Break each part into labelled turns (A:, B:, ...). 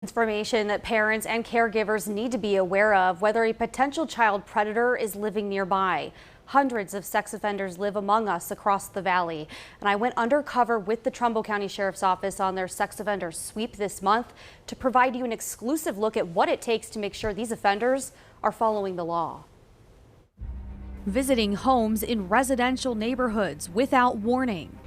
A: Information that parents and caregivers need to be aware of whether a potential child predator is living nearby. Hundreds of sex offenders live among us across the valley, and I went undercover with the Trumbull County Sheriff's Office on their sex offender sweep this month to provide you an exclusive look at what it takes to make sure these offenders are following the law. Visiting homes in residential neighborhoods without warning.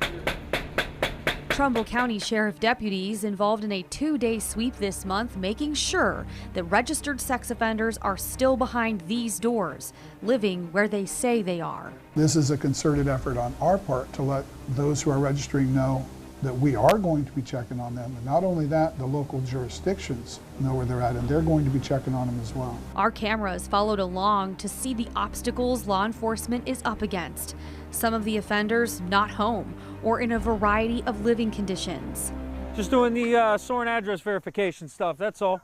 A: Trumbull County Sheriff deputies involved in a 2-day sweep this month, making sure that registered sex offenders are still behind these doors, living where they say they are.
B: This is a concerted effort on our part to let those who are registering know that we are going to be checking on them. And not only that, the local jurisdictions know where they're at, and they're going to be checking on them as well.
A: Our cameras followed along to see the obstacles law enforcement is up against. Some of the offenders not home or in a variety of living conditions.
C: Just doing the SORN address verification stuff, that's all.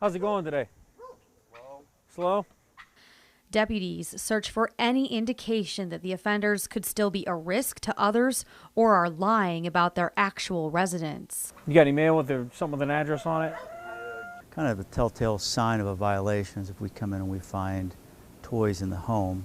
C: How's it going today? Slow?
A: Deputies search for any indication that the offenders could still be a risk to others or are lying about their actual residence.
C: You got any mail with something with an address on it?
D: Kind of a telltale sign of a violation is if we come in and we find toys in the home.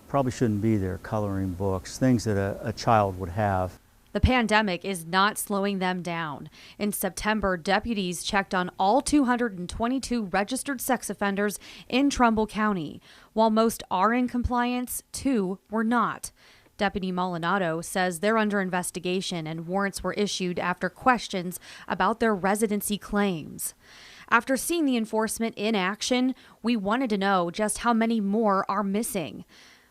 D: Probably shouldn't be there, coloring books, things that a child would have.
A: The pandemic is not slowing them down. In September, deputies checked on all 222 registered sex offenders in Trumbull County. While most are in compliance, 2 were not. Deputy Molinado says they're under investigation and warrants were issued after questions about their residency claims. After seeing the enforcement in action, we wanted to know just how many more are missing.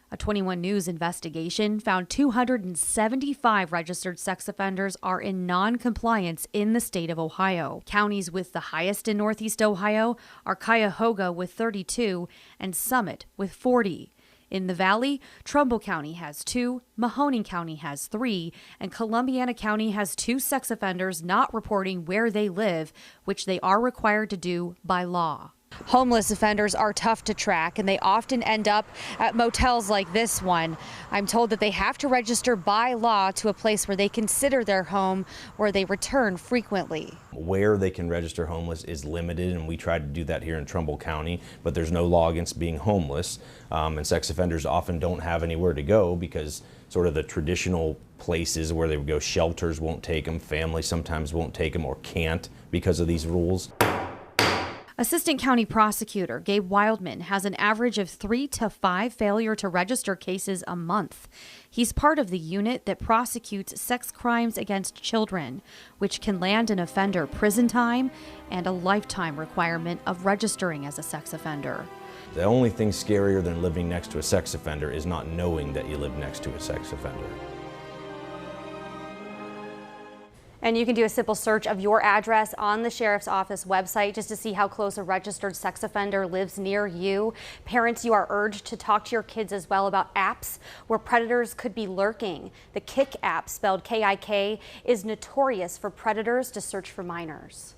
A: A 21 News investigation found 275 registered sex offenders are in non-compliance in the state of Ohio. Counties with the highest in Northeast Ohio are Cuyahoga with 32 and Summit with 40. In the Valley, Trumbull County has 2, Mahoning County has 3, and Columbiana County has 2 sex offenders not reporting where they live, which they are required to do by law. Homeless offenders are tough to track, and they often end up at motels like this one. I'm told that they have to register by law to a place where they consider their home, where they return frequently.
E: Where they can register homeless is limited, and we try to do that here in Trumbull County, but there's no law against being homeless. And sex offenders often don't have anywhere to go because sort of the traditional places where they would go, shelters won't take them, families sometimes won't take them or can't because of these rules.
A: Assistant County Prosecutor GABE WILDMAN has an average of 3 to 5 failure to register cases a month. He's part of the unit that prosecutes sex crimes against children, which can land an offender prison time and a lifetime requirement of registering as a sex offender.
E: The only thing scarier than living next to a sex offender is not knowing that you live next to a sex offender.
A: And you can do a simple search of your address on the Sheriff's Office website just to see how close a registered sex offender lives near you. Parents, you are urged to talk to your kids as well about apps where predators could be lurking. The KIK app, spelled K-I-K, is notorious for predators to search for minors.